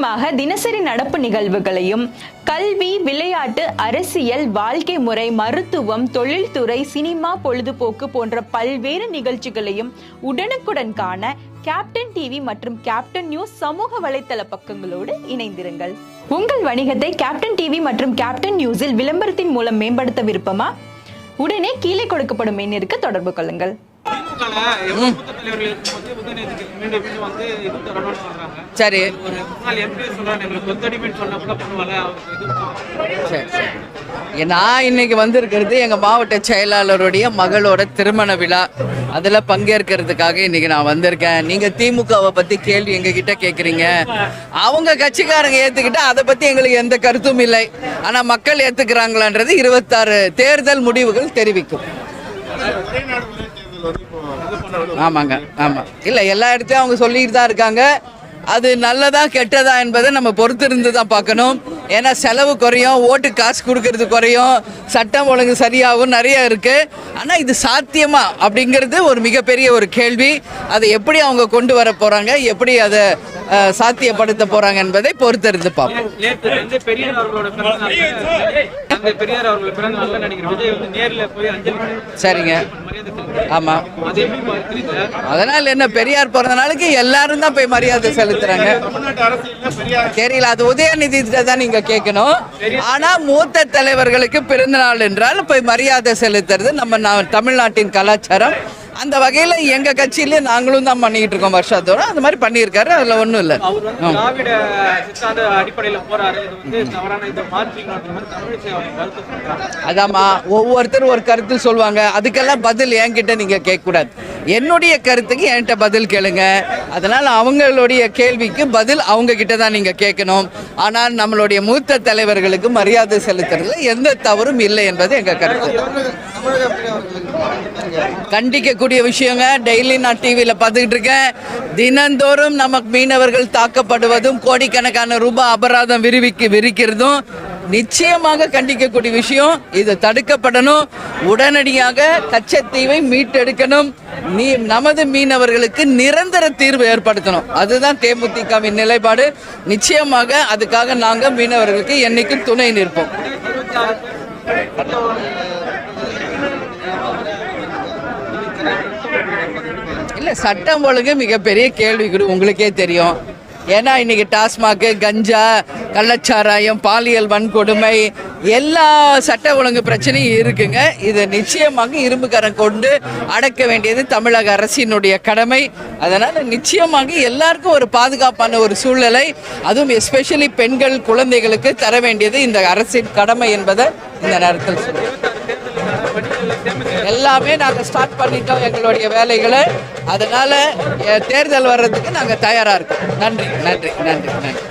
முக்கியமாக தினசரி நடப்பு நிகழ்வுகளையும் கல்வி, விளையாட்டு, அரசியல், வாழ்க்கை முறை, மருத்துவம், தொழில்துறை, சினிமா, பொழுதுபோக்கு போன்ற பல்வேறு நிகழ்ச்சிகளையும் உடனுக்குடன் காண கேப்டன் டிவி மற்றும் கேப்டன் நியூஸ் சமூக வலைத்தள பக்கங்களோடு இணைந்திருங்கள். உங்கள் வணிகத்தை கேப்டன் டிவி மற்றும் கேப்டன் நியூஸில் விளம்பரத்தின் மூலம் மேம்படுத்த விருப்பமா? உடனே கீழே கொடுக்கப்படும் எண்ணிற்கு தொடர்பு கொள்ளுங்கள். சரி, நான் இன்னைக்கு வந்திருக்கிறது எங்க மாவட்ட செயலாளருடைய மகளோட திருமண விழா. அதுல பங்கேற்கிறதுக்காக இன்னைக்கு நான் வந்திருக்கேன். நீங்க திமுகவை பத்தி கேள்வி எங்க கிட்ட கேக்குறீங்க. அவங்க கட்சிக்காரங்க ஏத்துக்கிட்டா அதை பத்தி எங்களுக்கு எந்த கருத்தும் இல்லை. ஆனா மக்கள் ஏத்துக்கிறாங்களான்றது 26 தேர்தல் முடிவுகள் தெரிவிக்கும். ஆமாங்க, ஆமா, இல்ல எல்லா இடத்தையும் அவங்க சொல்லிட்டு தான் இருக்காங்க. அது நல்லதா கெட்டதா என்பதை நம்ம பொறுத்து இருந்து தான் பார்க்கணும். ஏன்னா செலவு குறையும், ஓட்டு காசு கொடுக்கறது குறையும், சட்டம் ஒழுங்கு சரியாகும், நிறைய இருக்கு. ஆனால் இது சாத்தியமா அப்படிங்கிறது ஒரு மிகப்பெரிய ஒரு கேள்வி. அதை எப்படி அவங்க கொண்டு வர போறாங்க, எப்படி அதை சாத்தியப்படுத்த போறாங்க என்பதை பொறுத்திருந்து பார்ப்போம். சரிங்க, ஆமா. அதனால என்ன, பெரியார் பிறந்த நாளுக்கு எல்லாரும் தான் போய் மரியாதை செலுத்துறாங்க. தெரியல, அது உதயநிதி தான் நீங்க கேட்கணும். ஆனா மூத்த தலைவர்களுக்கு பிறந்த நாள் என்றால் போய் மரியாதை செலுத்துறது நம்ம தமிழ்நாட்டின் கலாச்சாரம். அந்த வகையில் எங்க கட்சியிலே நாங்களும் தான் பண்ணிட்டு இருக்கோம் வருஷத்தோட. அந்த மாதிரி பண்ணியிருக்காரு, அதுல ஒன்றும் இல்லை. அதாம்மா, ஒவ்வொருத்தரும் ஒரு கருத்து சொல்லுவாங்க. அதுக்கெல்லாம் பதில் என்கிட்ட நீங்க கேட்கக்கூடாது. என்னுடைய கருத்துக்கு என்கிட்ட பதில் கேளுங்க. அதனால அவங்களுடைய கேள்விக்கு பதில் அவங்க கிட்ட தான் நீங்க கேட்கணும். ஆனால் நம்மளுடைய மூத்த தலைவர்களுக்கு மரியாதை செலுத்துறதுல எந்த தவறும் இல்லை என்பது எங்க கருத்து. கண்டிக்கக்கூடிய விஷயங்க. டெய்லி நான் டிவியில் பார்த்துக்கிட்டு இருக்கேன். தினந்தோறும் நமக்கு மீனவர்கள் தாக்கப்படுவதும், கோடிக்கணக்கான ரூபாய் அபராதம் விரிக்கிறதும் நிச்சயமாக கண்டிக்கக்கூடிய விஷயம். இது தடுக்கப்படணும். உடனடியாக கச்சத்தீவை மீட்டெடுக்கணும். நமது மீனவர்களுக்கு நிரந்தர தீர்வு ஏற்படுத்தணும். அதுதான் தேமுதிகவின் நிலைப்பாடு. நிச்சயமாக அதுக்காக நாங்கள் மீனவர்களுக்கு என்னைக்கும் துணை நிற்போம். இல்லை, சட்டம் ஒழுங்கு மிகப்பெரிய கேள்விக்குறி, உங்களுக்கே தெரியும். ஏன்னா இன்னைக்கு டாஸ்மாக், கஞ்சா, கள்ளச்சாராயம், பாலியல் வன்கொடுமை, எல்லா சட்ட ஒழுங்கு பிரச்சனையும் இருக்குங்க. இது நிச்சயமாக இரும்புக்கரம் கொண்டு அடக்க வேண்டியது தமிழக அரசினுடைய கடமை. அதனால நிச்சயமாக எல்லாருக்கும் ஒரு பாதுகாப்பான ஒரு சூழ்நிலை, அதுவும் எஸ்பெஷலி பெண்கள், குழந்தைகளுக்கு தர வேண்டியது இந்த அரசின் கடமை என்பதை இந்த நேரத்தில் சொல்லுவோம். எல்லாமே நாங்கள் ஸ்டார்ட் பண்ணிட்டோம் எங்களுடைய வேலைகளை. அதனால தேர்தல் வர்றதுக்கு நாங்கள் தயாராக இருக்கோம். நன்றி, நன்றி, நன்றி, நன்றி.